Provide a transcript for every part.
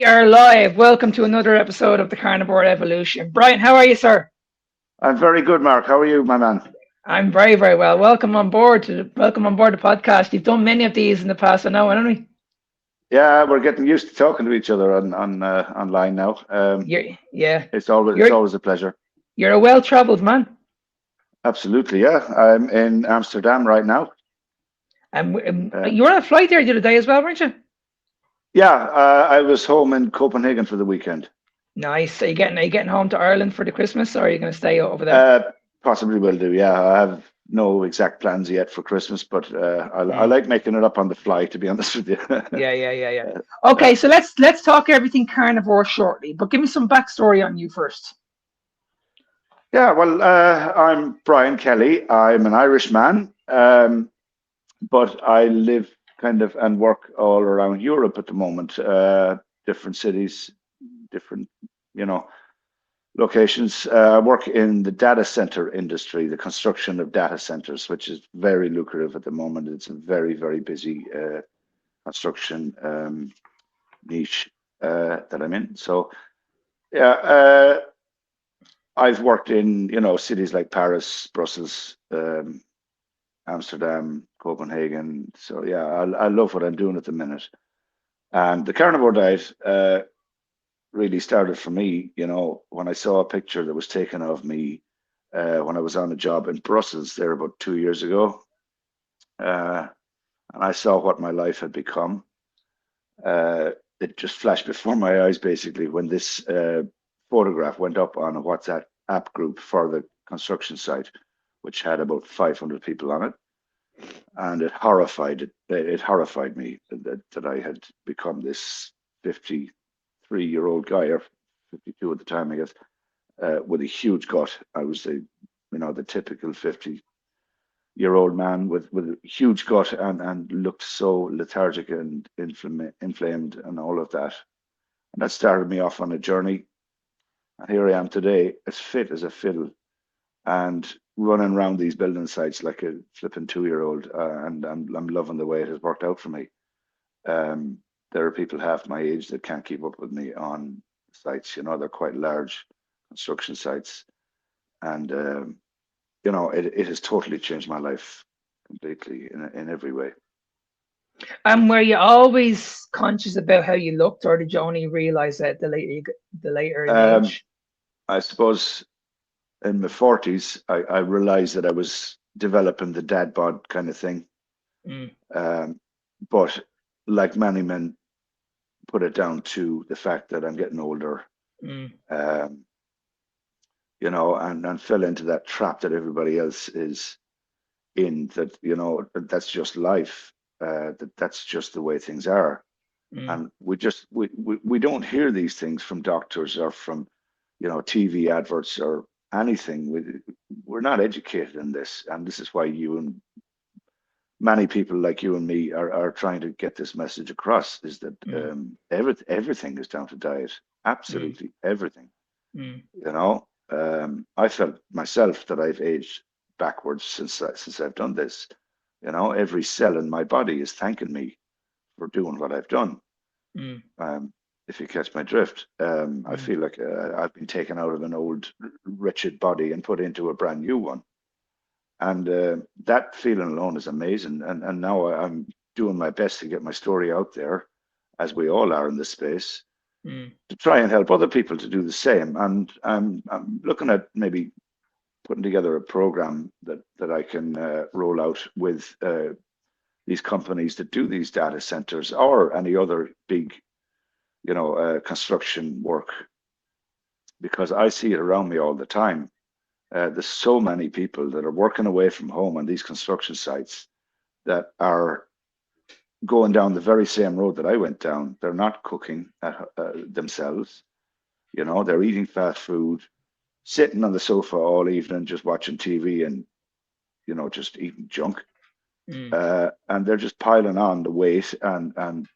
We are live. Welcome to another episode of the Carnivore Evolution. Brian, how are you, sir? I'm very good, Mark. How are you, my man? I'm very, very well. Welcome on board the podcast. You've done many of these in the past, I know, haven't we? Yeah, we're getting used to talking to each other on online now. Yeah, It's you're always a pleasure. you're a well-traveled man. Absolutely, yeah. I'm in Amsterdam right now. And Uh, you were on a flight there the other day as well, weren't you? yeah, I was home in Copenhagen for the weekend. Nice. Are you getting home to Ireland for the Christmas, or are you going to stay over there? Uh, Possibly will do. Yeah, I have no exact plans yet for Christmas, but I Mm. like making it up on the fly, to be honest with you. Yeah. Uh, Okay, so let's talk everything carnivore shortly, but give me some backstory on you first. yeah, well, I'm Brian Kelly. I'm an Irish man. But I live kind of and work all around Europe at the moment, different cities, different, you know, locations. I work in the data center industry, the construction of data centers, which is very lucrative at the moment. It's a very, very busy construction niche that I'm in. So, yeah, I've worked in, cities like Paris, Brussels, Amsterdam, Copenhagen. So yeah, I love what I'm doing at the minute. And the carnivore diet really started for me, when I saw a picture that was taken of me when I was on a job in Brussels there about 2 years ago. Uh, and I saw what my life had become. Uh, it just flashed before my eyes basically when this photograph went up on a WhatsApp app group for the construction site, which had about 500 people on it. And it horrified me that I had become this 53-year-old guy, or 52 at the time, I guess, with a huge gut. I was the typical 50-year-old man with a huge gut and looked so lethargic and inflamed and all of that. And that started me off on a journey. And here I am today, as fit as a fiddle, and running around these building sites like a flipping 2-year-old, and I'm loving the way it has worked out for me. Um, there are people half my age that can't keep up with me on sites. They're quite large construction sites, and it has totally changed my life completely in every way. And were you always conscious about how you looked, or did you only realize that the later in Um, age? I suppose in my 40s, I realized that I was developing the dad bod kind of thing. Mm, Um, but like many men, put it down to the fact that I'm getting older, mm, um, and fell into that trap that everybody else is in, that, that's just life, that's just the way things are. mm, And we don't hear these things from doctors or from, TV adverts or anything. We're not educated in this. And this is why you and many people like you and me are trying to get this message across, is that mm, everything is down to diet, mm, absolutely everything. mm, I felt myself that I've aged backwards since I've done this. Every cell in my body is thanking me for doing what I've done. mm, Um, if you catch my drift, I mm. feel like I've been taken out of an old, wretched body and put into a brand new one. And that feeling alone is amazing. And now I'm doing my best to get my story out there, as we all are in this space, Mm. to try and help other people to do the same. And I'm looking at maybe putting together a program that I can roll out with these companies that do these data centers or any other big, construction work, because I see it around me all the time. There's so many people that are working away from home on these construction sites that are going down the very same road that I went down. They're not cooking themselves. They're eating fast food, sitting on the sofa all evening, just watching TV and, just eating junk. Mm. And they're just piling on the weight and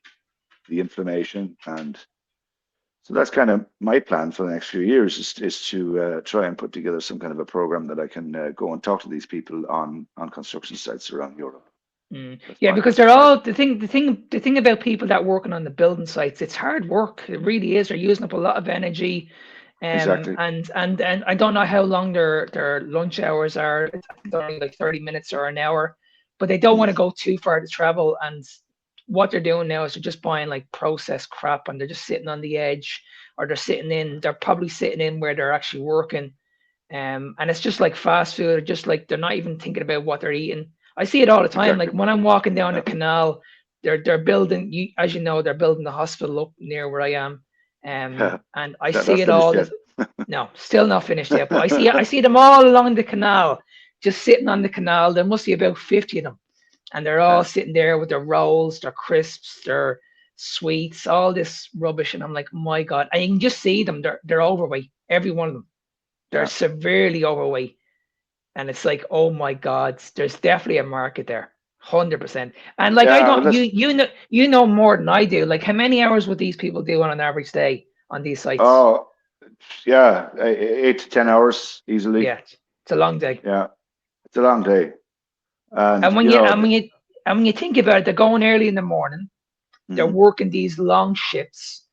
the inflammation. And so that's kind of my plan for the next few years, is to try and put together some kind of a program that I can go and talk to these people on construction sites around Europe. That's Yeah, my because they're that's my all the thing about people that working on the building sites, it's hard work. It really is. They're using up a lot of energy. exactly. And I don't know how long their lunch hours are. I think it's only like 30 minutes or an hour, but they don't want Mm, to go too far to travel. And what they're doing now is they're just buying like processed crap, and they're just sitting on the edge, or they're probably sitting in where they're actually working. And it's just like fast food, just like they're not even thinking about what they're eating. I see it all the time. Like exactly. when I'm walking down the Yeah. canal, they're building. As you know, they're building the hospital up near where I am. Yeah. And I Is that not see it finished all. yet? No, still not finished yet. But I see them all along the canal, just sitting on the canal. There must be about 50 of them, and they're all Yeah. sitting there with their rolls, their crisps, their sweets, all this rubbish. And I'm like, my God! And you can just see them. They're overweight. Every one of them. They're Yeah. severely overweight. And it's like, oh my God, there's definitely a market there. 100%. And like I Yeah. Well, don't that's you know more than I do. Like how many hours would these people do on an average day on these sites? oh yeah, 8 to 10 hours easily. Yeah, it's a long day. Yeah. It's a long day, and And when you you know. and when you and when you think about it, they're going early in the morning, they're Mm, working these long shifts,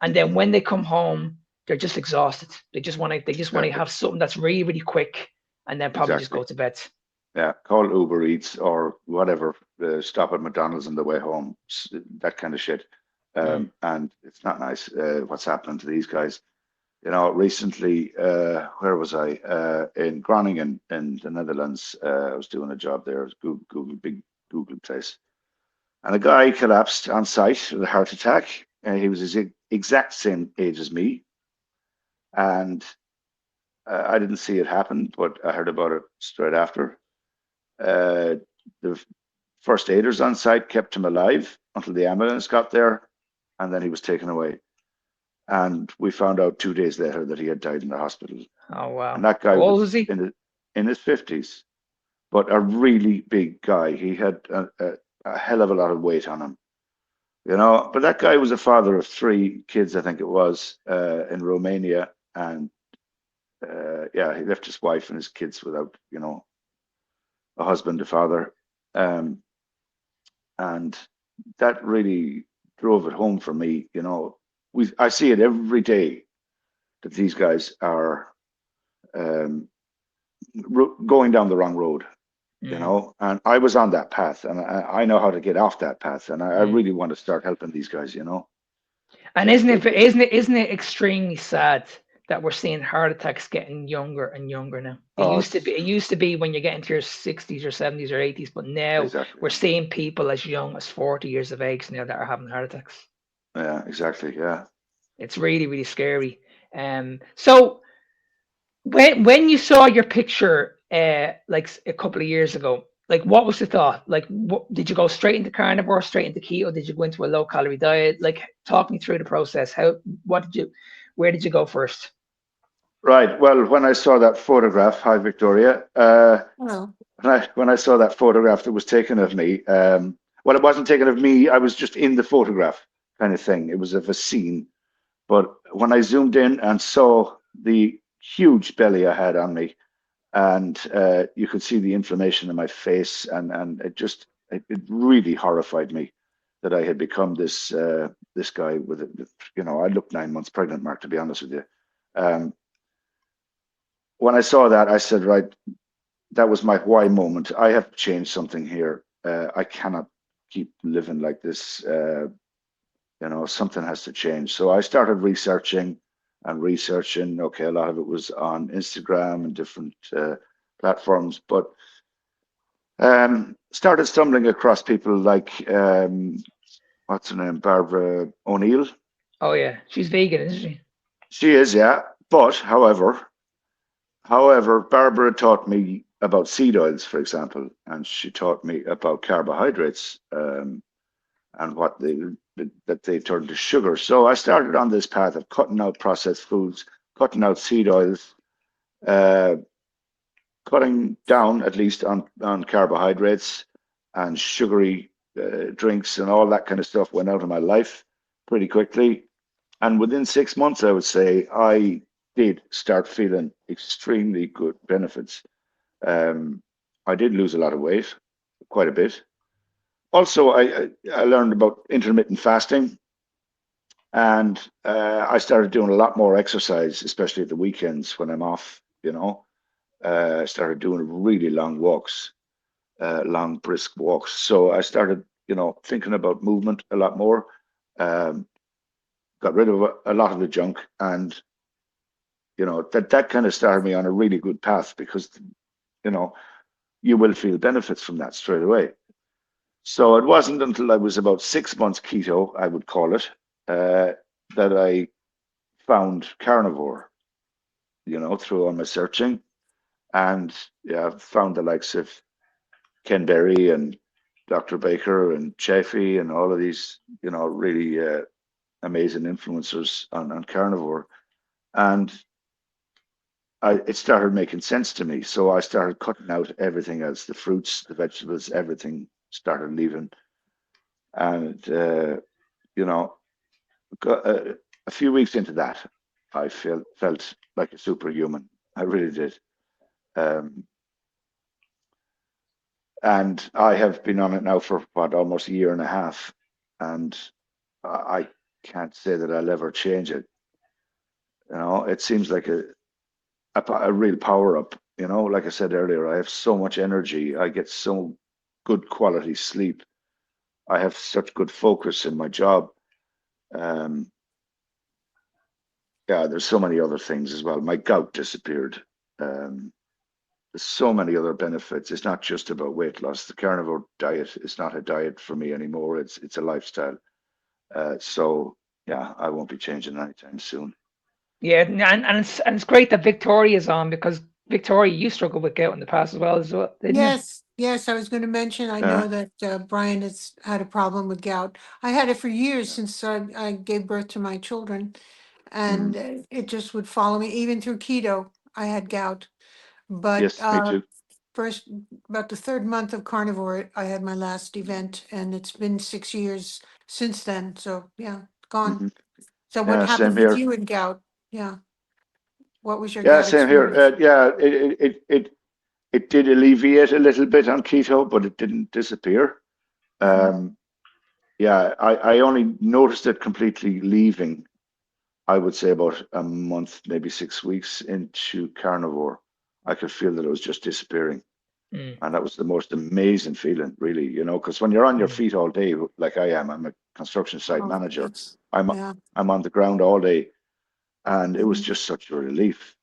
and then when they come home, they're just exhausted. They just want to exactly. have something that's really, really quick, and then probably just Exactly. go to bed. Yeah. Call Uber Eats or whatever. Stop at McDonald's on the way home. That kind of shit. Mm. And it's not nice. What's happening to these guys? You know, recently, where was I? In Groningen in the Netherlands. I was doing a job there. It was big Google place. And a guy collapsed on site with a heart attack. He was his exact same age as me. And I didn't see it happen, but I heard about it straight after. Uh, the first aiders on site kept him alive until the ambulance got there, and then he was taken away. And we found out 2 days later that he had died in the hospital. Oh And wow. that guy How old was was he? in his 50s, but a really big guy. He had a hell of a lot of weight on him, you know. But that guy was a father of three kids, I think it was, in Romania, and yeah, he left his wife and his kids without, a husband, a father, um, and that really drove it home for me. You know, I see it every day that these guys are um, going down the wrong road. You Mm. know, and I was on that path, and I know how to get off that path, and I Mm. really want to start helping these guys. You know, And the, isn't the, it the, isn't it isn't it extremely sad that we're seeing heart attacks getting younger and younger now? It oh, used to be it's it used to be when you get into your 60s or 70s or 80s, but now exactly, we're seeing people as young as 40 years of age now that are having heart attacks. yeah, exactly, yeah. It's really, really scary. So when you saw your picture like a couple of years ago, like what was the thought? Like what did you go straight into carnivore, straight into keto? Did you go into a low calorie diet? Like talk me through the process. What did you where did you go first? Right. Well, when I saw that photograph, hi Victoria. Hello. When I saw that photograph that was taken of me, well, it wasn't taken of me. I was just in the photograph, kind of thing. It was of a scene. But when I zoomed in and saw the huge belly I had on me, and you could see the inflammation in my face, and it really horrified me that I had become this guy with it. You know, I looked 9 months pregnant, Mark, to be honest with you. Um, when I saw that, I said, right, that was my why moment. I have to change something here. I cannot keep living like this. You know, something has to change. So I started researching and researching. Okay, a lot of it was on Instagram and different platforms, but started stumbling across people like what's her name, Barbara O'Neill. Oh yeah, she's vegan, isn't she? She is, yeah. But however, Barbara taught me about seed oils, for example, and she taught me about carbohydrates and that they turn to sugar. So I started on this path of cutting out processed foods, cutting out seed oils, uh, cutting down at least on carbohydrates and sugary drinks and all that kind of stuff went out of my life pretty quickly. And within 6 months, I would say I did start feeling extremely good benefits. I did lose a lot of weight, quite a bit. also, I learned about intermittent fasting, and I started doing a lot more exercise, especially at the weekends when I'm off. I started doing really long walks, long brisk walks. So I started, thinking about movement a lot more. Um, got rid of a lot of the junk, and that kind of started me on a really good path because you know you will feel benefits from that straight away. So it wasn't until I was about 6 months keto, I would call it, uh, that I found carnivore, through all my searching, and yeah, found the likes of Ken Berry and Dr. Baker and Chaffee and all of these, really amazing influencers on carnivore. And it started making sense to me. So I started cutting out everything else, the fruits, the vegetables, everything started leaving. And, you know, a few weeks into that, I felt like a superhuman. I really did. Um, and I have been on it now for what, almost a year and a half. And I can't say that I'll ever change it. It seems like a real power up. Like I said earlier, I have so much energy. I get so good quality sleep. I have such good focus in my job. Um, yeah, there's so many other things as well. My gout disappeared. Um, there's so many other benefits. It's not just about weight loss. The carnivore diet is not a diet for me anymore. It's a lifestyle. So yeah, I won't be changing anytime soon. Yeah, and it's great that Victoria's on because Victoria, you struggled with gout in the past as well, didn't you? Yes, yes, I was going to mention, I Yeah. know that Brian has had a problem with gout. I had it for years since I gave birth to my children, and Mm. it just would follow me even through keto. I had gout, but Yes, me too. first about the third month of carnivore, I had my last event, and it's been 6 years since then. So yeah, gone. Hmm. So what Yeah, same happened with here. you in gout? Yeah, what was your Yeah, gout same here. experience? Yeah, it did alleviate a little bit on keto, but it didn't disappear. Hmm. Um, yeah, I only noticed it completely leaving, I would say about a month, maybe 6 weeks into carnivore. I could feel that it was just disappearing. Mm, And that was the most amazing feeling, really, because when you're on your mm, feet all day, like I am, I'm a construction site Oh, manager. yes. I'm Yeah. I'm on the ground all day, and it was Mhm. just such a relief.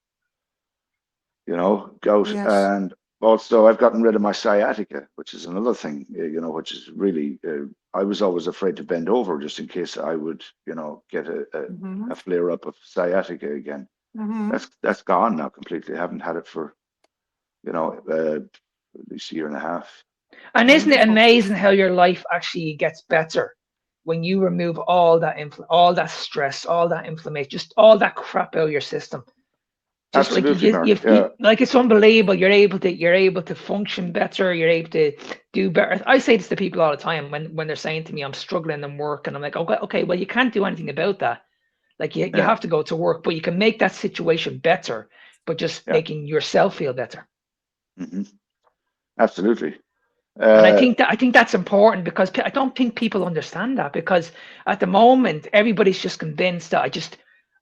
Gout. Yes. And also, I've gotten rid of my sciatica, which is another thing, which is really, I was always afraid to bend over just in case I would, get Hmm. a flare up of sciatica again. Hmm. That's gone now completely. I haven't had it for, at least a year and a half. And isn't it Wonderful. amazing how your life actually gets better when you remove all that stress, all that inflammation, just all that crap out of your system? Just like Absolutely, Mark. Yeah. like it's unbelievable. You're able to function better. You're able to do better. I say this to people all the time when they're saying to me, "I'm struggling in work," and I'm like, "Okay, okay, well, you can't do anything about that. Like you Yeah. have to go to work, but you can make that situation better, but just Yeah. making yourself feel better." Hmm. Absolutely. And I Uh, think that's important because I don't think people understand that because at the moment everybody's just convinced that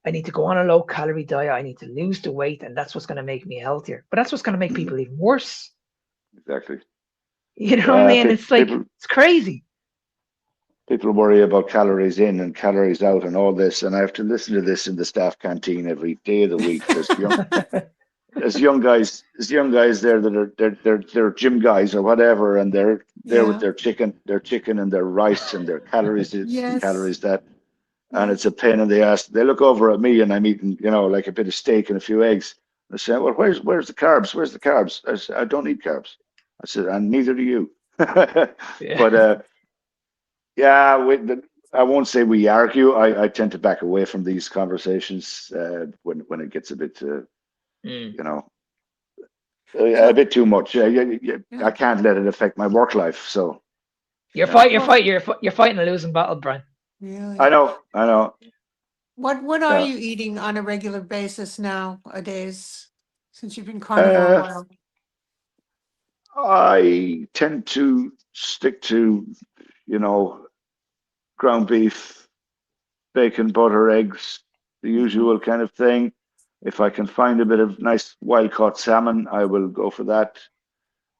I need to go on a low calorie diet, I need to lose the weight, and that's what's going to make me healthier. But that's what's going to make mhm, people even worse. exactly. You know what I Yeah. mean? It's like it's crazy. People worry about calories in and calories out and all this, and I have to listen to this in the staff canteen every day of the week. There's young guys there that are they're gym guys or whatever, and they're there with Yeah. their chicken and their rice and their calories this and Yes. calories that, and it's Yes. a pain in the ass. They look over at me and I'm eating, like a bit of steak and a few eggs. They say, "Well, where's the carbs? Where's the carbs?" I said, "I don't eat carbs." I said, "And neither do you." Yeah. But yeah, I won't say we argue. I tend to back away from these conversations when it gets a bit, Mm. you know, a So, bit too much. I yeah. can't let it affect my work life. So, You're yeah, fight. You're Well, fight. You're fighting a losing battle, Brian. I really. know, I know. What are Yeah, you eating on a regular basis nowadays, since you've been carnivore a uh, while? I tend to stick to. you know, ground beef, bacon, butter, eggs, the usual kind of thing. If I can find a bit of nice wild caught salmon, I will go for that.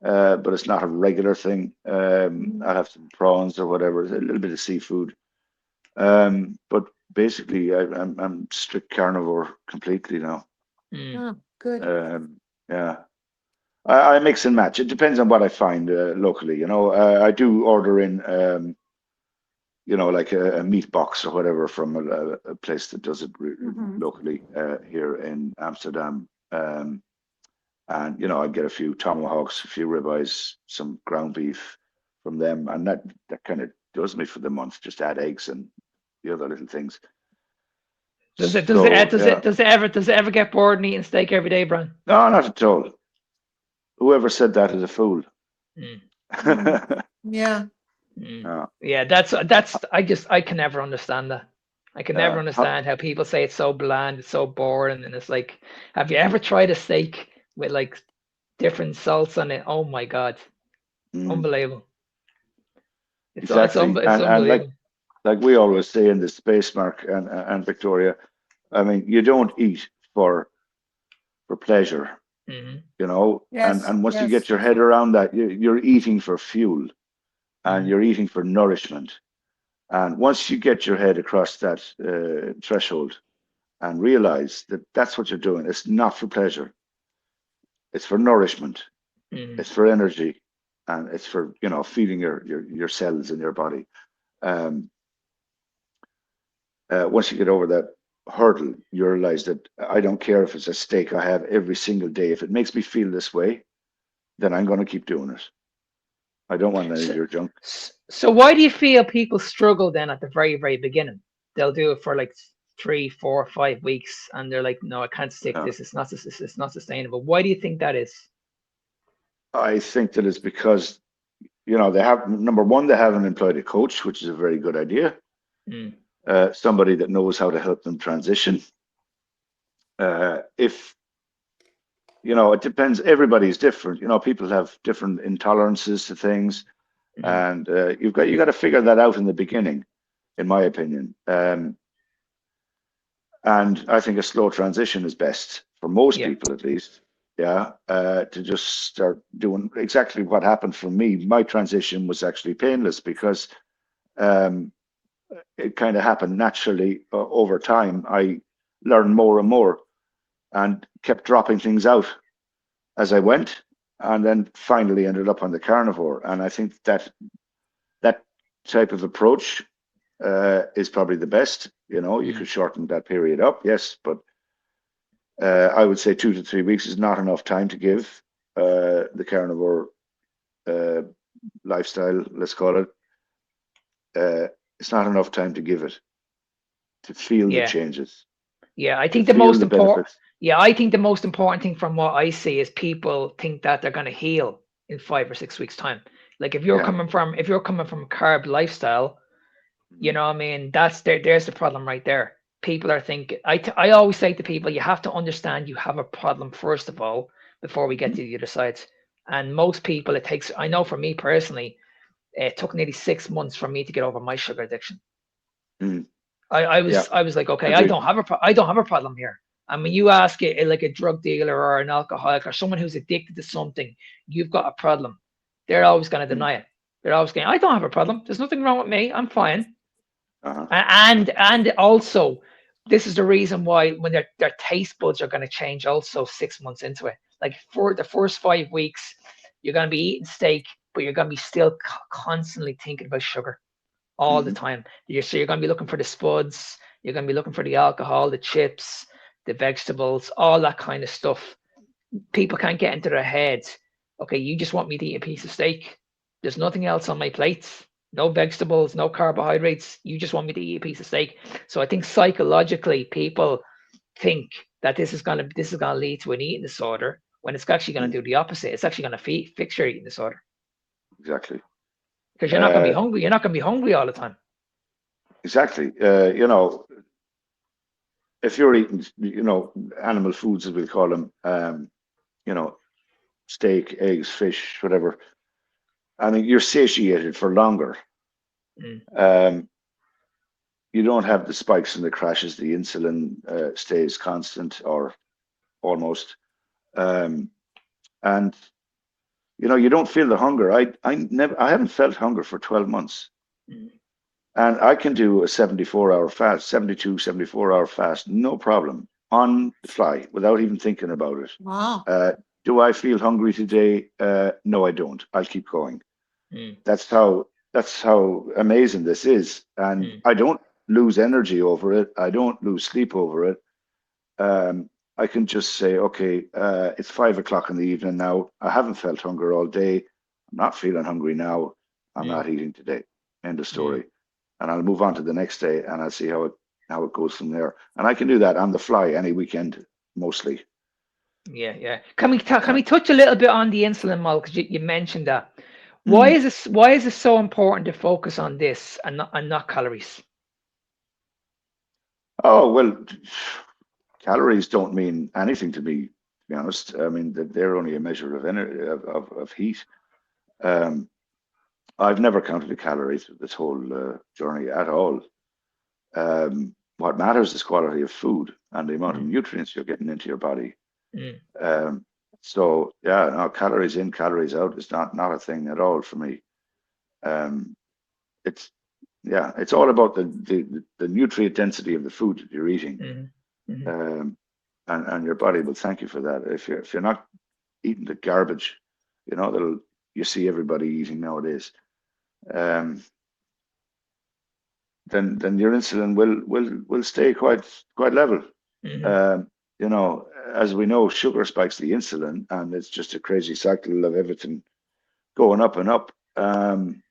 But it's not a regular thing. I have some prawns or whatever, a little bit of seafood. But basically, I'm strict carnivore completely now. Oh, good. Yeah, I mix and match. It depends on what I find locally. I do order in, like a meat box or whatever from a place that does it locally here in Amsterdam. And I get a few tomahawks, a few ribeyes, some ground beef from them, and that kind of does me for the month. Just add eggs and the other little things. Does it So, yeah. does it ever get bored in eating steak every day, Brian? No, not at all. Whoever said that is a fool. Yeah. Yeah, that's I can never understand that. I can never understand how people say it's so bland, it's so boring, and it's like, have you ever tried a steak with like different salts on it? Oh my God, unbelievable! Exactly, It's and unbelievable. like we always say in the space, Mark and Victoria, I mean, you don't eat for pleasure, Yes. and once you Yes. get your head around that, you're eating for fuel, and you're eating for nourishment. And once you get your head across that threshold and realize that that's what you're doing, it's not for pleasure, it's for nourishment, it's for energy, and it's for feeding your cells in your body. Once you get over that hurdle, you realize that I don't care if it's a steak I have every single day. If it makes me feel this way, then I'm going to keep doing it. I don't want any of your junk. So why do you feel people struggle then at the very, very beginning? They'll do it for like 3, 4, 5 weeks, and they're like, "No, I can't stick this. It's not sustainable." Why do you think that is? I think that it's because they have, number one, they haven't employed a coach, which is a very good idea. Somebody that knows how to help them transition. If it depends. Everybody's different. People have different intolerances to things, and you got to figure that out in the beginning, in my opinion. And I think a slow transition is best for most people, at least. Yeah, to just start doing exactly what happened for me. My transition was actually painless because it kind of happened naturally over time. I learned more and more and kept dropping things out as I went, and then finally ended up on the carnivore. And I think that type of approach is probably the best. You could shorten that period up, yes, but I would say 2 to 3 weeks is not enough time to give the carnivore lifestyle, let's call it. It's not enough time to give it to feel the changes. Yeah, I think to the most important. benefits. Yeah, I think the most important thing from what I see is people think that they're going to heal in 5 or 6 weeks time. Like if you're coming from a carb lifestyle, you know what I mean, there's the problem right there. People are thinking, I always say to people, you have to understand you have a problem first of all before we get to the other side. And most people, it takes, I know for me personally, it took nearly 6 months for me to get over my sugar addiction. I was like, okay, I don't have a problem here. And when you ask it like a drug dealer or an alcoholic or someone who's addicted to something, you've got a problem. They're always going to deny it. They're always going, I don't have a problem. There's nothing wrong with me. I'm fine. And also, this is the reason why when their taste buds are going to change also 6 months into it. Like for the first 5 weeks, you're going to be eating steak, but you're going to be still constantly thinking about sugar all the time. So you're going to be looking for the spuds, you're going to be looking for the alcohol, the chips, the vegetables, all that kind of stuff. People can't get into their heads, okay, you just want me to eat a piece of steak. There's nothing else on my plate. No vegetables, no carbohydrates. You just want me to eat a piece of steak. So I think psychologically people think that this is going to lead to an eating disorder when it's actually going to do the opposite. It's actually going to fix your eating disorder. Exactly. Because you're not going to be hungry. You're not going to be hungry all the time. Exactly. If you're eating, animal foods, as we call them, steak, eggs, fish, whatever, I mean, you're satiated for longer. You don't have the spikes and the crashes. The insulin stays constant or almost, and you don't feel the hunger. I haven't felt hunger for 12 months. And I can do a 74-hour fast, 72, 74-hour fast, no problem, on the fly, without even thinking about it. Wow. Do I feel hungry today? No, I don't. I'll keep going. That's how amazing this is. And I don't lose energy over it. I don't lose sleep over it. I can just say, okay, it's 5 o'clock in the evening now. I haven't felt hunger all day. I'm not feeling hungry now. I'm not eating today. End of story. And I'll move on to the next day, and I'll see how it goes from there. And I can do that on the fly any weekend, mostly. Yeah. Can we touch a little bit on the insulin model, because you mentioned that? Why is it so important to focus on this and not calories? Oh well, calories don't mean anything to me, to be honest. I mean, they're only a measure of energy, of heat. I've never counted a calorie through this whole journey at all. What matters is quality of food and the amount of nutrients you're getting into your body. So yeah, no, calories in, calories out is not a thing at all for me. It's all about the nutrient density of the food that you're eating. And your body will thank you for that. If you're not eating the garbage, you see everybody eating nowadays, then your insulin will stay quite level. As we know, sugar spikes the insulin, and it's just a crazy cycle of everything going up and up. And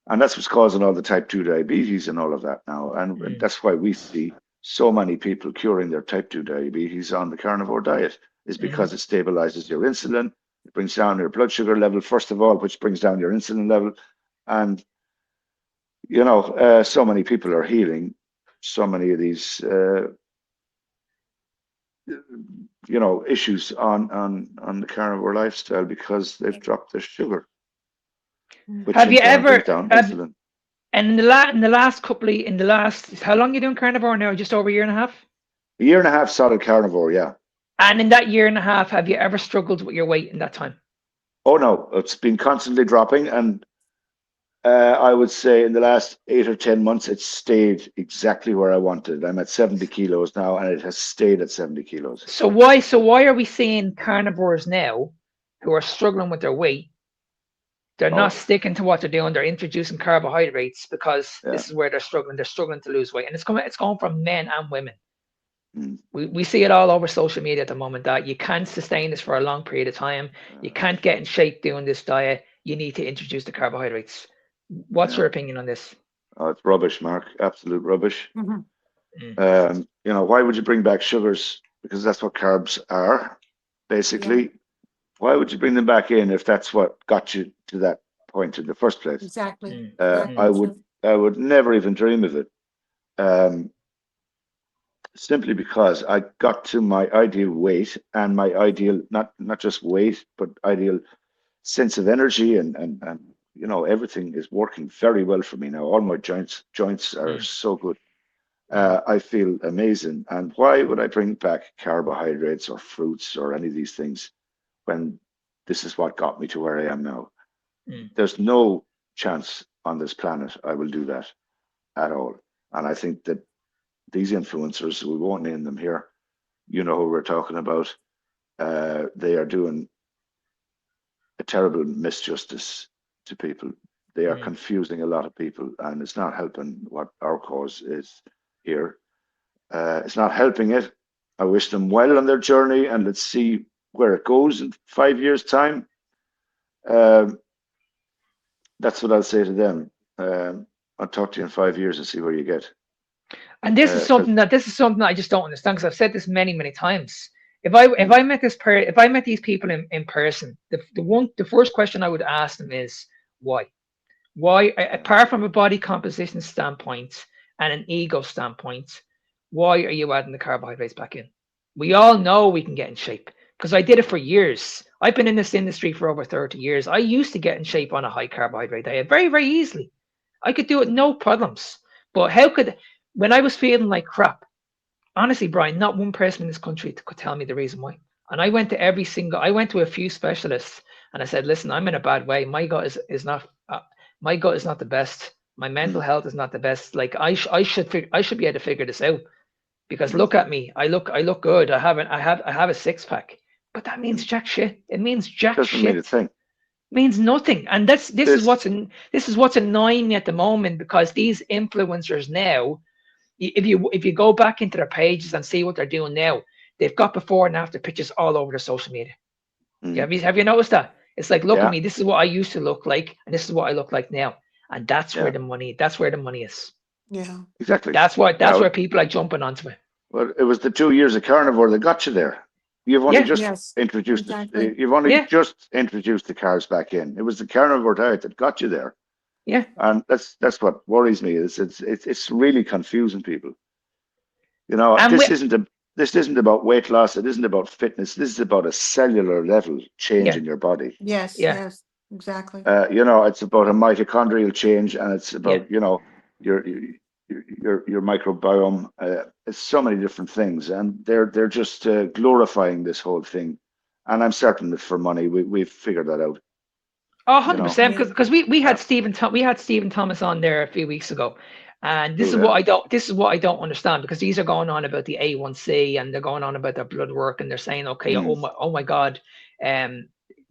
that's what's causing all the type 2 diabetes and all of that now. And that's why we see so many people curing their type 2 diabetes on the carnivore diet, is because it stabilizes your insulin. It brings down your blood sugar level, first of all, which brings down your insulin level. And, so many people are healing so many of these, issues on the carnivore lifestyle, because they've dropped their sugar, which Have you brings down insulin. And in the last how long are you doing carnivore now? Just over a year and a half? A year and a half solid carnivore, yeah. And in that year and a half, have you ever struggled with your weight in that time? Oh no, it's been constantly dropping, and I would say in the last 8 or 10 months, it's stayed exactly where I wanted. I'm at 70 kilos now, and it has stayed at 70 kilos. So why are we seeing carnivores now who are struggling with their weight? They're not sticking to what they're doing. They're introducing carbohydrates because this is where they're struggling. They're struggling to lose weight, and it's going from men and women. We see it all over social media at the moment that you can't sustain this for a long period of time. You can't get in shape doing this diet. You need to introduce the carbohydrates. What's your opinion on this? Oh, it's rubbish, Mark. Absolute rubbish. Why would you bring back sugars? Because that's what carbs are, basically. Why would you bring them back in if that's what got you to that point in the first place? Exactly. I would never even dream of it. Simply because I got to my ideal weight and my ideal, not just weight, but ideal sense of energy, and everything is working very well for me now. All my joints are so good. I feel amazing. And why would I bring back carbohydrates or fruits or any of these things when this is what got me to where I am now? There's no chance on this planet I will do that at all. And I think that these influencers, we won't name them here, who we're talking about, they are doing a terrible misjustice to people. They are confusing a lot of people, and it's not helping what our cause is here. It's not helping it. I wish them well on their journey, and let's see where it goes in 5 years' time. That's what I'll say to them. I'll talk to you in 5 years and see where you get. And this is something that I just don't understand, because I've said this many times. If I met these people in person, the first question I would ask them is why? Why, apart from a body composition standpoint and an ego standpoint, why are you adding the carbohydrates back in? We all know we can get in shape, because I did it for years. I've been in this industry for over 30 years. I used to get in shape on a high carbohydrate diet very, very easily. I could do it no problems. But how could, when I was feeling like crap, honestly, Brian, not one person in this country could tell me the reason why. And I went to I went to a few specialists and I said, listen, I'm in a bad way. My gut is not, my gut is not the best. My mental Mm. health is not the best. Like I should be able to figure this out because Mm. look at me. I look good. I have a six pack, but that means Mm. jack shit. It means jack Doesn't mean a shit. thing. Means nothing. And this This, is what's annoying me at the moment because these influencers now, if you go back into their pages and see what they're doing now, they've got before and after pictures all over their social media. mm, Have you noticed that? It's like, look at yeah, me. This is what I used to look like, and this is what I look like now. And that's where yeah, the money. That's where the money is. Yeah. exactly. That's why. That's Yeah, where people are jumping onto it. well, it was the 2 years of carnivore that got you there. You've only Yeah, just Yes. introduced Exactly. you've only yeah, just introduced the carbs back in. It was the carnivore diet that got you there, yeah. and that's what worries me. Is it's really confusing people. You know, And this isn't about weight loss. It isn't about fitness. This is about a cellular level change yeah, in your body. Yes. yeah, Yes. Exactly. You know, it's about a mitochondrial change, and it's yeah. about, you know, your your microbiome. It's so many different things, and they're just glorifying this whole thing. And I'm certain that for money, we've figured that out. Oh, You know, 100%. Yeah. Because we yeah, had we had Stephen Thomas on there a few weeks ago, and oh yeah, this is what I don't understand because these are going on about the A1C and they're going on about their blood work and they're saying, okay, mm, oh my God,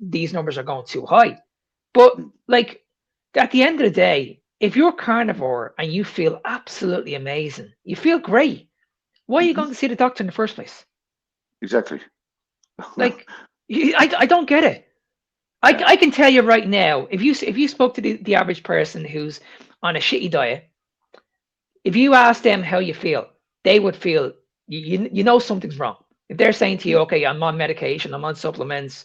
these numbers are going too high. But mm, like at the end of the day, if you're carnivore and you feel absolutely amazing, you feel great. Why are you hmm, going to see the doctor in the first place? exactly. Like, I don't get it. Yeah, I can tell you right now, if you spoke to the average person who's on a shitty diet, if you ask them how you feel, they would feel you know something's wrong. If they're saying to you, mm, okay, I'm on medication, I'm on supplements,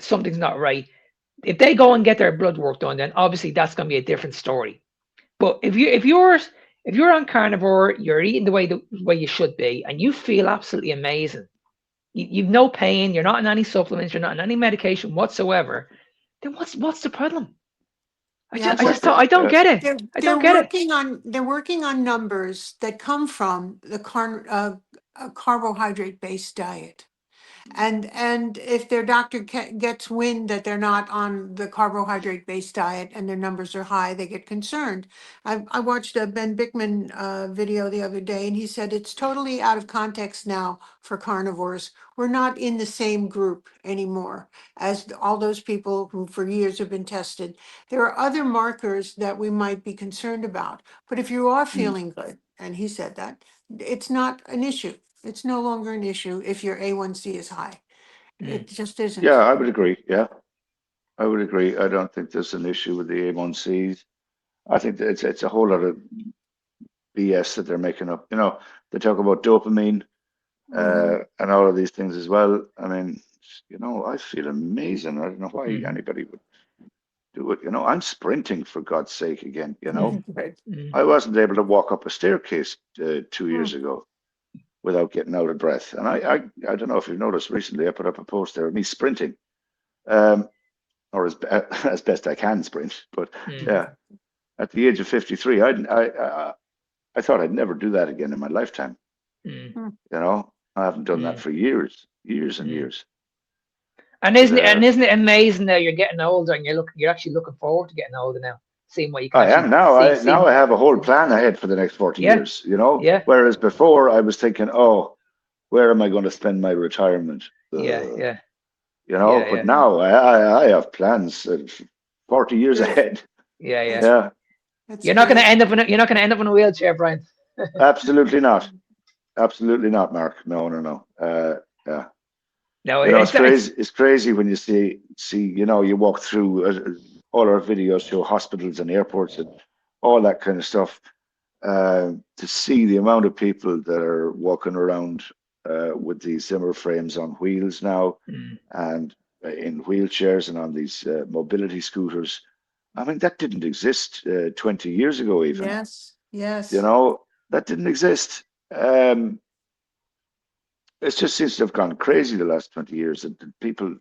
something's not right. If they go and get their blood work done, then obviously that's going to be a different story. But if you're on carnivore, you're eating the way you should be, and you feel absolutely amazing. You've no pain. You're not on any supplements. You're not on any medication whatsoever. Then what's the problem? Yeah. I just But exactly. don't Yeah, get it. I they're don't get it. working on numbers that come from the carbohydrate based diet. And if their doctor gets wind that they're not on the carbohydrate based diet and their numbers are high, they get concerned. I watched a Ben Bickman video the other day, and he said it's totally out of context now for carnivores. We're not in the same group anymore as all those people who for years have been tested. There are other markers that we might be concerned about, but if you are mm, feeling good, and he said that, it's not an issue. It's no longer an issue if your A1C is high. Mm. It just yeah, isn't. I would agree. Yeah, I would agree. I don't think there's an issue with the A1Cs. I think that it's a whole lot of BS that they're making up. You know, they talk about dopamine Mhm. and all of these things as well. I mean, you know, I feel amazing. I don't know why Mm. anybody would do it. You know, I'm sprinting for God's sake again. You know, Mm. Right. Mm. I wasn't able to walk up a staircase 2 years Mm. ago without getting out of breath. And I don't know if you've noticed recently, I put up a post there of me sprinting, um, or as best I can sprint. But Mm. yeah, at the age of 53, I thought I'd never do that again in my lifetime. Mm. Mm. You know, I haven't done that Mm. for years, years and Mm. years. And But isn't it amazing that you're getting older and you're actually looking forward to getting older now, seeing what you can I am actually now. see. Now I have a whole plan ahead for the next 40 Yeah, years, you know. yeah, Whereas before I was thinking, oh, where am I going to spend my retirement? yeah, yeah, You know, yeah, but yeah, now I have plans 40 years Good. ahead. yeah, yeah. That's Yeah, that's great. You're not gonna end up in a wheelchair, Brian. absolutely not. Absolutely not, Mark. No, no, no. Yeah. No, You know, it's it's crazy. It's crazy when you see, you know, you walk through all our videos show hospitals and airports and all that kind of stuff. To see the amount of people that are walking around with these Zimmer frames on wheels now mm, and in wheelchairs and on these mobility scooters. I mean, that didn't exist 20 years ago, even. Yes. You Yes. know, that didn't exist. Um, it just seems to have gone crazy the last 20 years. And people,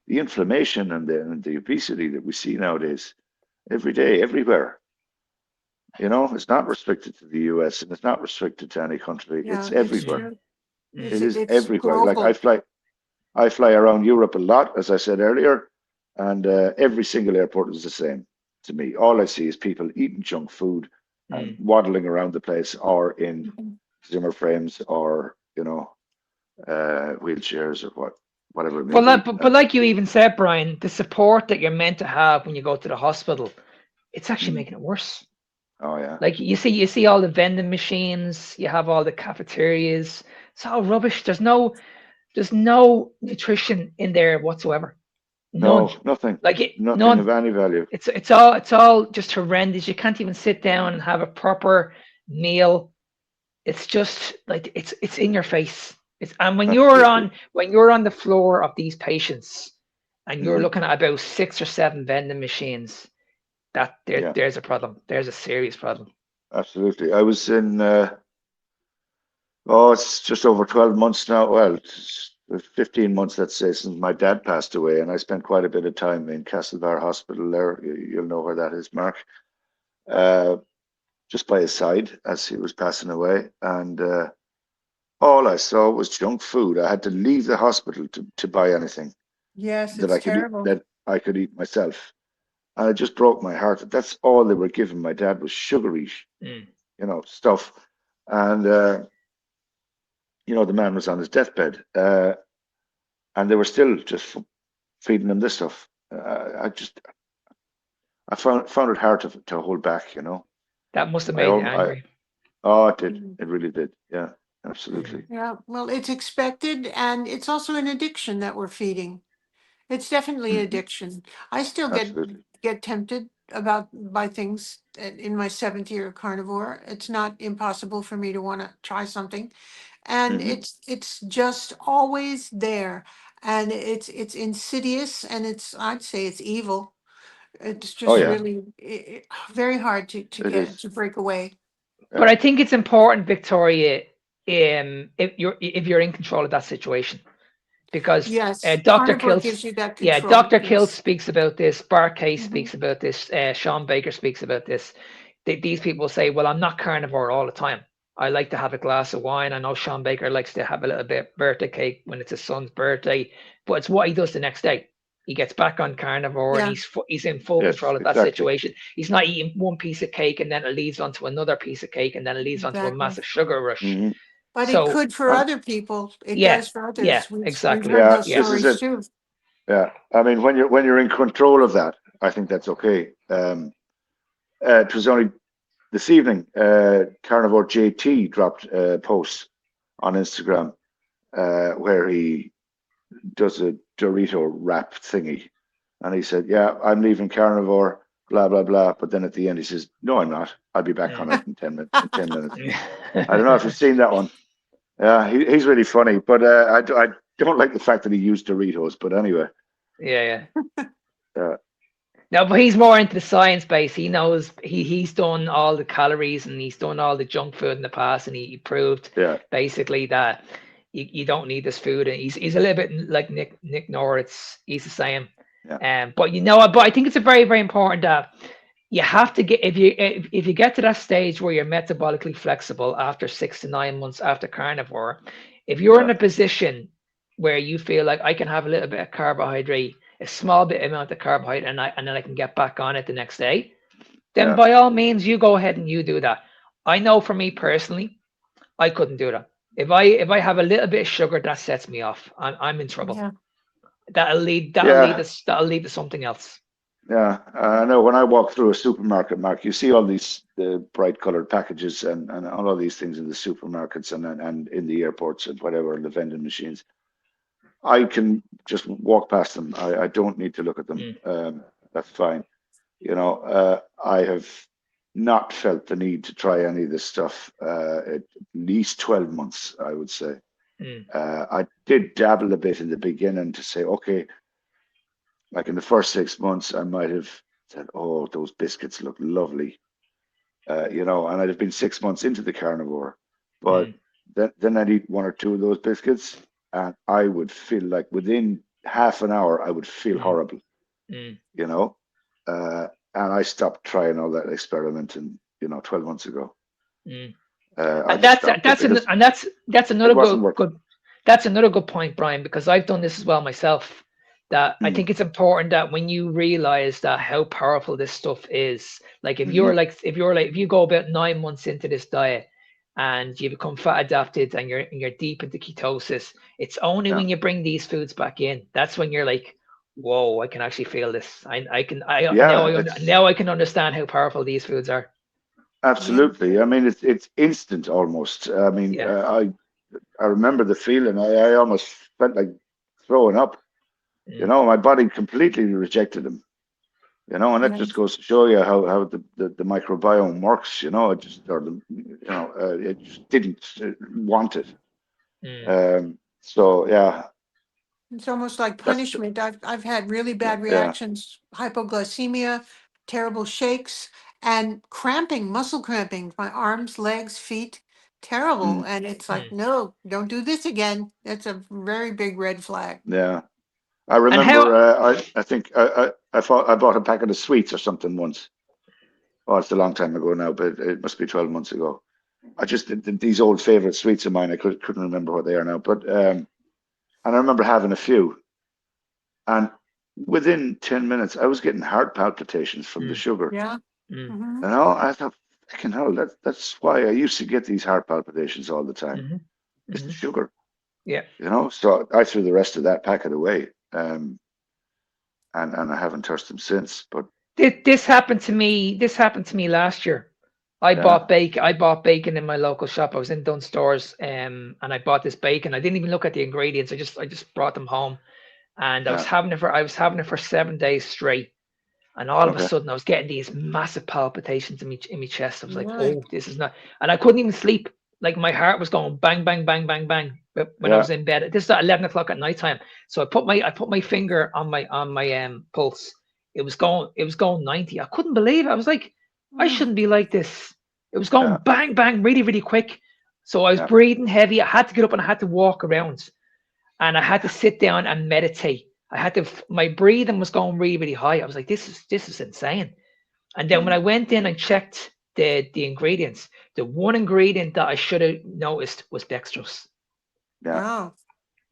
the inflammation and the obesity that we see nowadays, every day, everywhere. You know, it's not restricted to the US and it's not restricted to any country. Yeah, It's it's everywhere. true. Mm. It is It's everywhere. Like global. I fly around Europe a lot, as I said earlier, and every single airport is the same to me. All I see is people eating junk food and Mm. waddling around the place, or in Mhm. Zimmer frames, or wheelchairs, or whatever it may But be. like you even said, Brian, the support that you're meant to have when you go to the hospital, it's actually Mm. making it worse. Oh yeah. Like you see all the vending machines, you have all the cafeterias. It's all rubbish. There's no nutrition in there whatsoever. None. No, nothing. Like it, Nothing none. of any value. It's all just horrendous. You can't even sit down and have a proper meal. It's just like it's in your face. And Absolutely. when you're on the floor of these patients and you're Hmm. looking at about 6 or 7 vending machines, Yeah, there's a problem. There's a serious problem. absolutely. I was in, it's just over 12 months now. Well, it's 15 months, let's say, since my dad passed away. And I spent quite a bit of time in Castlebar Hospital there. You'll know where that is, Mark. Uh, just by his side as he was passing away. And all I saw was junk food. I had to leave the hospital to buy anything Yes, that it's I could eat, terrible. that I could eat myself. And it just broke my heart. That's all they were giving my dad was sugary, Mm. stuff. And the man was on his deathbed, and they were still just feeding him this stuff. I found it hard to hold back. That must have I, made you I angry. Oh, it did. Mhm. It really did. Yeah, Mm. absolutely. Yeah, well, it's expected, and it's also an addiction that we're feeding. It's definitely an Hmm. addiction. I still Absolutely. get tempted about by things in my seventh year of carnivore. It's not impossible for me to want to try something, and Hmm. it's just always there, and it's insidious, and I'd say it's evil. It's Oh just yeah, really very hard to it get is. to break away. But Yeah. I think it's important, Victoria, if you're in control of that situation, because Yes, Dr. carnivore Kilt, gives you that yeah, control. Dr. Kilt Yes. speaks about this, Barkay Hmm. speaks about this, Sean Baker speaks about this. These people say, well, I'm not carnivore all the time. I like to have a glass of wine. I know Sean Baker likes to have a little bit of birthday cake when it's his son's birthday, but it's what he does the next day. He gets back on carnivore and Yeah, he's in full Yes, control of that exactly. situation. He's not eating one piece of cake and then it leads on to another piece of cake and then it leads on to a exactly. massive sugar rush. Hmm. But it So could for Um, other people. It yeah, does for yeah, others. We've exactly. heard yeah, those Yeah. this is stories it. too. Yeah, I mean, when you're in control of that, I think that's okay. It was only this evening. Carnivore JT dropped a post on Instagram where he does a Dorito wrap thingy. And he said, yeah, I'm leaving carnivore, blah, blah, blah. But then at the end, he says, no, I'm not. I'll be back Mm. on it in 10 minutes. In 10 minutes. I don't know if you've seen that one. Yeah, he's really funny. But I don't like the fact that he used Doritos. But anyway, Yeah, yeah. uh, No, but he's more into the science base. He knows he's done all the calories and he's done all the junk food in the past, and he proved yeah, basically that you don't need this food. And he's a little bit like Nick Norris. He's the same. yeah, But I think it's a very very important that you have to get if you get to that stage where you're metabolically flexible after 6 to 9 months after carnivore, if you're yeah, in a position where you feel like I can have a little bit of carbohydrate, a small bit amount of carbohydrate, and then I can get back on it the next day, then yeah, by all means you go ahead and you do that. I know for me personally, I couldn't do that. If I have a little bit of sugar, that sets me off. I'm in trouble. Yeah. yeah, That'll lead to something else. yeah. I know when I walk through a supermarket, Mark, you see all these bright colored packages and all of these things in the supermarkets and in the airports and whatever, the vending machines. I can just walk past them. I don't need to look at them. Mm, That's fine. I have not felt the need to try any of this stuff at least 12 months, I would say. mm, I did dabble a bit in the beginning to say, okay, like in the first 6 months, I might have said, oh, those biscuits look lovely, and I'd have been 6 months into the carnivore. But mm, then I'd eat one or two of those biscuits, and I would feel like within half an hour, I would feel mm, horrible, mm, you know. And I stopped trying all that experimenting, 12 months ago. Mm. I And just stopped it because that's it another wasn't working. that's another good point, Brian, because I've done this as well myself. That I Mm, think it's important that when you realize that how powerful this stuff is, like if mhm. if you go about 9 months into this diet and you become fat adapted and you're deep into ketosis, it's only Yeah, when you bring these foods back in that's when you're like, whoa, I can actually feel this. I yeah, it's now I can understand how powerful these foods are. Yeah. absolutely. I mean, it's instant almost. I mean, Yeah. I remember the feeling. I almost felt like throwing up. Mm, My body completely rejected them. And that Yeah. just goes to show you how the microbiome works. It just or it just didn't want it. mm, So yeah, It's almost like that's punishment. I've had really bad yeah. reactions, hypoglycemia, terrible shakes, and cramping, muscle cramping, my arms, legs, feet, terrible. Mm, And it's like, mm. no, don't do this again. That's a very big red flag. yeah. I And remember. how I think I bought a packet of sweets or something once. Oh, it's a long time ago now, but it must be 12 months ago. I just these old favorite sweets of mine. I couldn't remember what they are now, but and I remember having a few, and within 10 minutes, I was getting heart palpitations from the mm, sugar. Yeah. mm, Hmm. I thought, fucking hell, that's why I used to get these heart palpitations all the time. hmm It's the hmm sugar. yeah. So I threw the rest of that packet away, and I haven't touched them since. But This happened to me. This happened to me last year. yeah, I bought bacon in my local shop. I was in Dunn Stores, and I bought this bacon. I didn't even look at the ingredients. I just brought them home, and yeah, I was having it for 7 days straight. And all of a okay, sudden, I was getting these massive palpitations in my chest. I was like, Right. "Oh, this is not," and I couldn't even sleep. Like my heart was going bang, bang, bang, bang, bang. But when I yeah, was in bed, this is at 11 o'clock at night time. So I put my finger on my pulse. It was going 90. I couldn't believe it. I was like, I Mm. shouldn't be like this. It was going yeah, bang, bang, really, really quick. So I was yeah, breathing heavy. I had to get up and I had to walk around and I had to sit down and meditate. My breathing was going really, really high. I was like, this is insane. And then when mm, I went in and checked the ingredients, the one ingredient that I should have noticed was dextrose. yeah, Oh,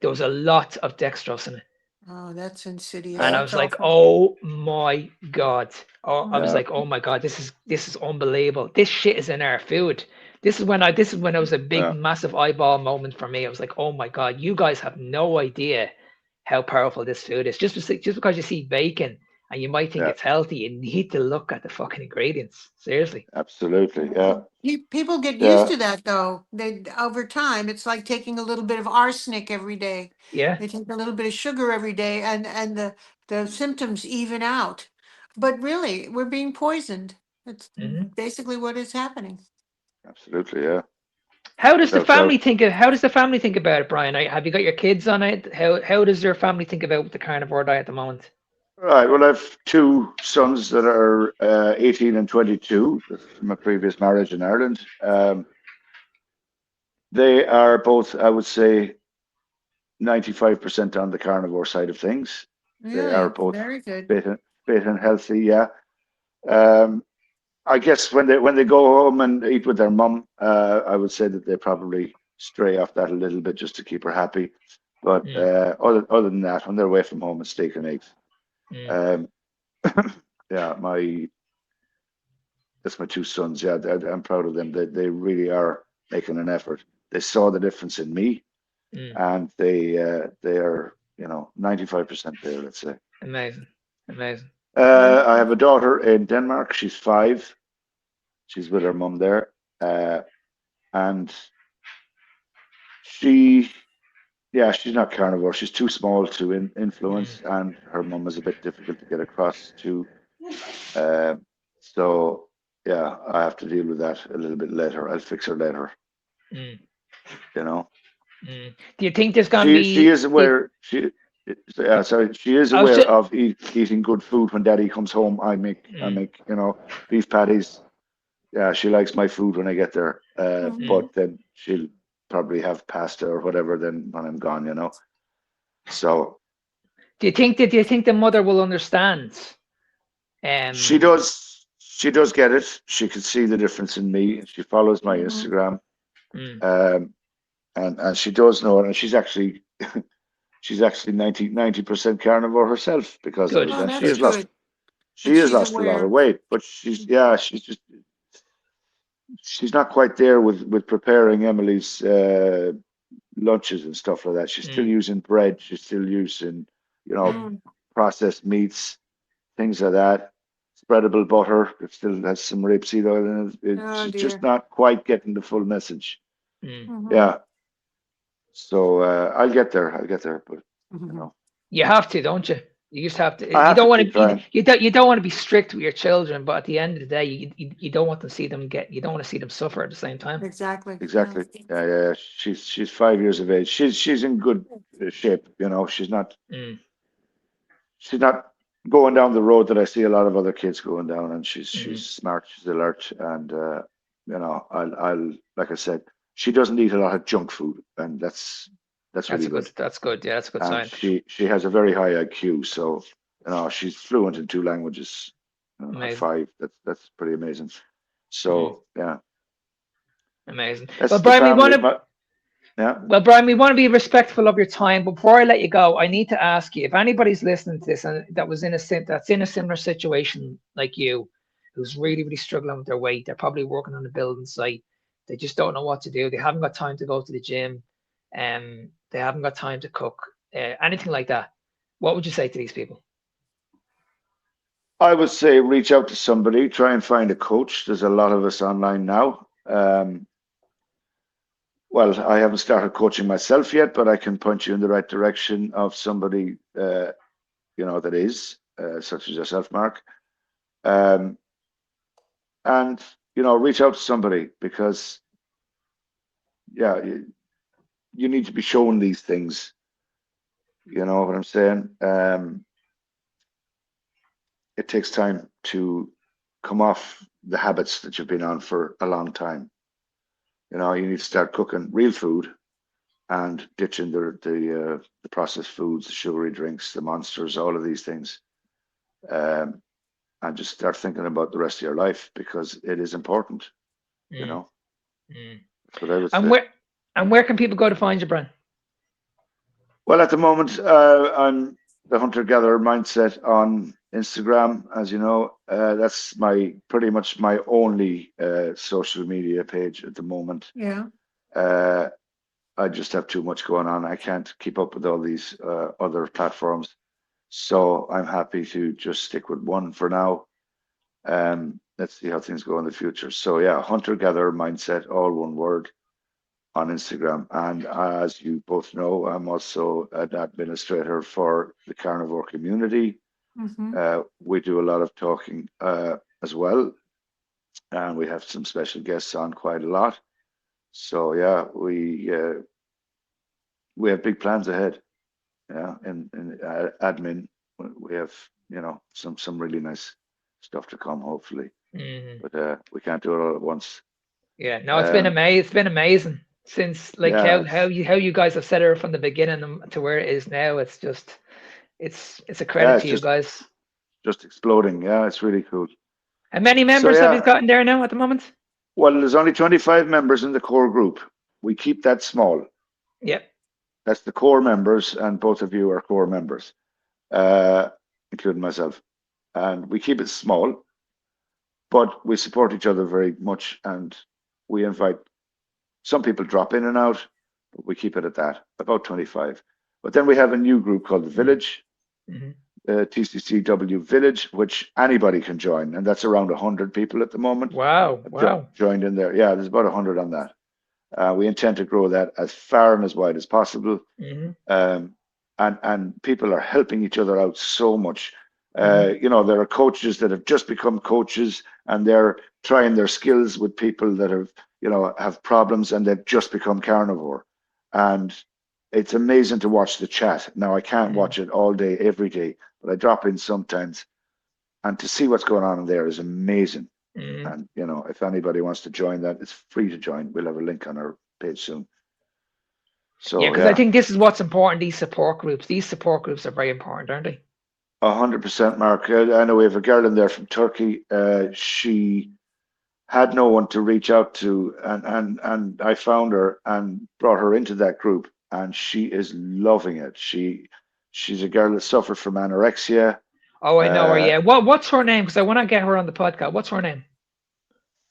There was a lot of dextrose in it. oh, that's insidious. And I yeah, That's was like, awful. oh my God. Oh, I was Mm. yeah, like, oh my God, this is unbelievable. This shit is in our food. This is when it was a big, yeah, massive eyeball moment for me. I was like, oh my God, you guys have no idea how powerful this food is. Just because you see bacon and you might think yeah, it's healthy, you need to look at the fucking ingredients. Seriously. absolutely, yeah, People get used yeah, to that though. They over time, it's like taking a little bit of arsenic every day. Yeah. They take a little bit of sugar every day, and the symptoms even out. But really, we're being poisoned. That's hmm basically what is happening. absolutely, yeah, without doubt. How does the family think about it, Brian? Have you got your kids on it? How does your family think about the carnivore diet at the moment? Right. Well, I've two sons that are 18 and 22. This is from my previous marriage in Ireland. They are both, I would say, 95% on the carnivore side of things. They are Really, both very good. fit and healthy. Yeah. Um, I guess when they go home and eat with their mum, I would say that they probably stray off that a little bit just to keep her happy. But Mm, other than that, when they're away from home, it's steak and eggs. mm, Um, yeah, that's my two sons. Yeah, I'm proud of them. They really are making an effort. They saw the difference in me, mm. and they are 95% there. Let's say. Amazing. Amazing. I have a Wonderful. daughter in Denmark. She's 5. She's with her mum there, and she, yeah, she's not carnivore. She's too small to influence, Mm. and her mum is a bit difficult to get across to. Um, so yeah, I have to deal with that a little bit later. I'll fix her later. Mm. You know. Mm. Do you think there's gonna She be is aware. Sorry, she is I was aware just of eating good food when Daddy comes home. I mm, make beef patties. Yeah, she likes my food when I get there. Mhm. mm. But then she'll probably have pasta or whatever. Then when I'm gone, So Do you think the mother will understand? she Um does. she does get it. She can see the difference in me. She follows my Instagram, and she does know it. And she's actually 90% carnivore herself because of Good. it. Oh, And that's good. she And has she's lost a lot of aware. weight, but she's not quite there with preparing Emily's lunches and stuff like that. She's still using bread. She's still using, Mm. processed meats, things like that. Spreadable butter. It still has some rapeseed oil in it. Oh She's just dear. not quite getting the full message. Mhm. Yeah. So I'll get there. But Mhm. You have to, don't you? You just have to. I You have to don't want keep to. You, trying. you don't want to be strict with your children, but at the end of the day, you don't want to see them get. You don't want to see them suffer at the same time. Exactly. Yeah. Exactly. Yeah. She's 5 years of age. She's in good shape. Mm, She's not going down the road that I see a lot of other kids going down. And she's mm. smart. She's alert. And I'll like I said, she doesn't eat a lot of junk food, and that's really good. That's good. Yeah, that's a good And sign. she has a very high IQ. So she's fluent in 2 languages. At Amazing. 5, that's pretty amazing. Mm, So yeah, amazing. that's Well, the Brian, family. Yeah. We want to be respectful of your time. But before I let you go, I need to ask you if anybody's listening to this and that's in a similar situation like you, who's really, really struggling with their weight. They're probably working on a building site. They just don't know what to do. They haven't got time to go to the gym. They haven't got time to cook. Anything like that. What would you say to these people? I would say reach out to somebody, try and find a coach. There's a lot of us online now. Well, I haven't started coaching myself yet, but I can point you in the right direction of somebody, that is, such as yourself, Mark. Um, and, reach out to somebody because, yeah, you need to be shown these things. You know what I'm saying? It takes time to come off the habits that you've been on for a long time. You need to start cooking real food and ditching the processed foods, the sugary drinks, the monsters, all of these things, um, and just start thinking about the rest of your life because it is important. You Mm, know, mm. that's what I would And say. where can people go to find you, Brian? Well, at the moment, I'm the hunter-gatherer mindset on Instagram. As you know, that's pretty much my only social media page at the moment. Yeah. Uh, I just have too much going on. I can't keep up with all these other platforms. So I'm happy to just stick with one for now. Let's see how things go in the future. So yeah, hunter-gatherer mindset, all one word, on Instagram. And as you both know, I'm also an administrator for the carnivore community. Mm-hmm. We do a lot of talking as well, and we have some special guests on quite a lot. So yeah, we have big plans ahead. Yeah, in admin, we have some really nice stuff to come, hopefully. Mm. But we can't do it all at once. Yeah, no, it's been Um, amazing. It's been amazing since like yeah, how you guys have set it from the beginning to where it is now. It's a credit it's to you guys. just exploding. Yeah, it's really cool. How many So members have you yeah, gotten there now at the moment? well, there's only 25 members in the core group. We keep that small. Yeah. That's the core members, and both of you are core members, uh, including myself. And we keep it small, but we support each other very much, and we invite some people drop in and out, but we keep it at that, about 25. But then we have a new group called the Village, Mm-hmm. TCCW Village, which anybody can join, and that's around 100 people at the moment Wow. have Wow. joined in there. Yeah, there's about 100 on that. We intend to grow that as far and as wide as possible. Mm-hmm. And people are helping each other out so much. Mm-hmm. There are coaches that have just become coaches and they're trying their skills with people that have problems and they've just become carnivore. And it's amazing to watch the chat. Now, I can't watch it all day, every day, but I drop in sometimes. And to see what's going on in there is amazing. Mm-hmm. And, if anybody wants to join that, it's free to join. We'll have a link on our page soon. Yeah, So, because I yeah. think this is what's important. These support groups are very important, aren't they? 100%, Mark. I know we have a girl in there from Turkey. She had no one to reach out to, and I found her and brought her into that group, and she is loving it. She's a girl that suffered from anorexia. Oh, I know her. Yeah. What's her name? Because I want to get her on the podcast. What's her name?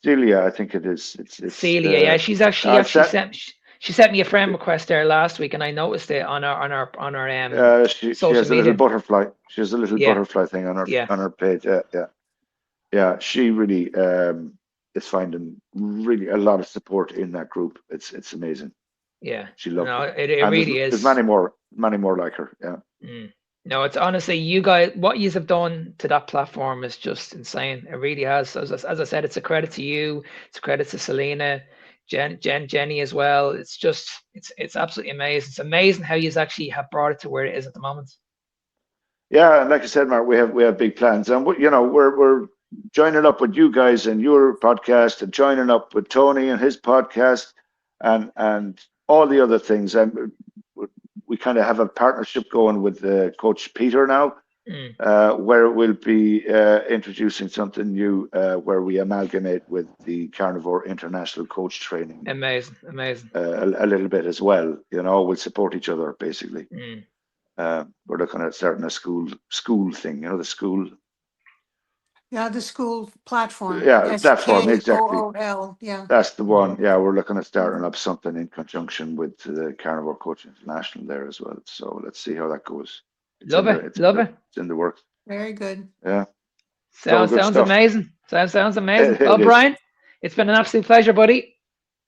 Celia, I think it is. It's Celia. Yeah, she's actually I actually sent, she sent me a friend request there last week, and I noticed it on our she social has a little media. butterfly. She has a little Yeah. butterfly thing on Yeah. her page. Yeah. She really is finding really a lot of support in that group. It's amazing. Yeah. She loved No, it, it and really there's is. many more like her. Yeah. Mm. No, it's honestly, you guys, what you have done to that platform is just insane. It really has. As I said, it's a credit to you. It's a credit to Selena, Jenny as well. It's just, it's absolutely amazing. It's amazing how you actually have brought it to where it is at the moment. Yeah, and like I said, Mark, we have big plans, and we're joining up with you guys and your podcast, and joining up with Tony and his podcast, and all the other things. And we kind of have a partnership going with Coach Peter now, where we'll be introducing something new, where we amalgamate with the Carnivore International Coach Training. Amazing. A little bit as well. We'll support each other basically. We're looking at starting a school thing. The school. Yeah, the school platform. Yeah, platform, exactly. SKOOL. Yeah. That's the one. Yeah, we're looking at starting up something in conjunction with the Carnivore Coach International there as well. So let's see how that goes. Love it. It's in the works. Very good. Yeah. Sounds amazing. Sounds amazing. Well, Brian, it's been an absolute pleasure, buddy.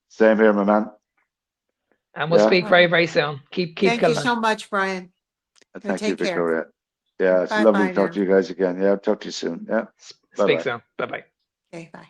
Same here, my man. And we'll speak very, very soon. Keep Thank you so much, Brian. Thank you, Victoria. Yeah, it's lovely to talk to you guys again. Yeah, talk to you soon. Yeah. Speak soon. Bye-bye. Okay, bye.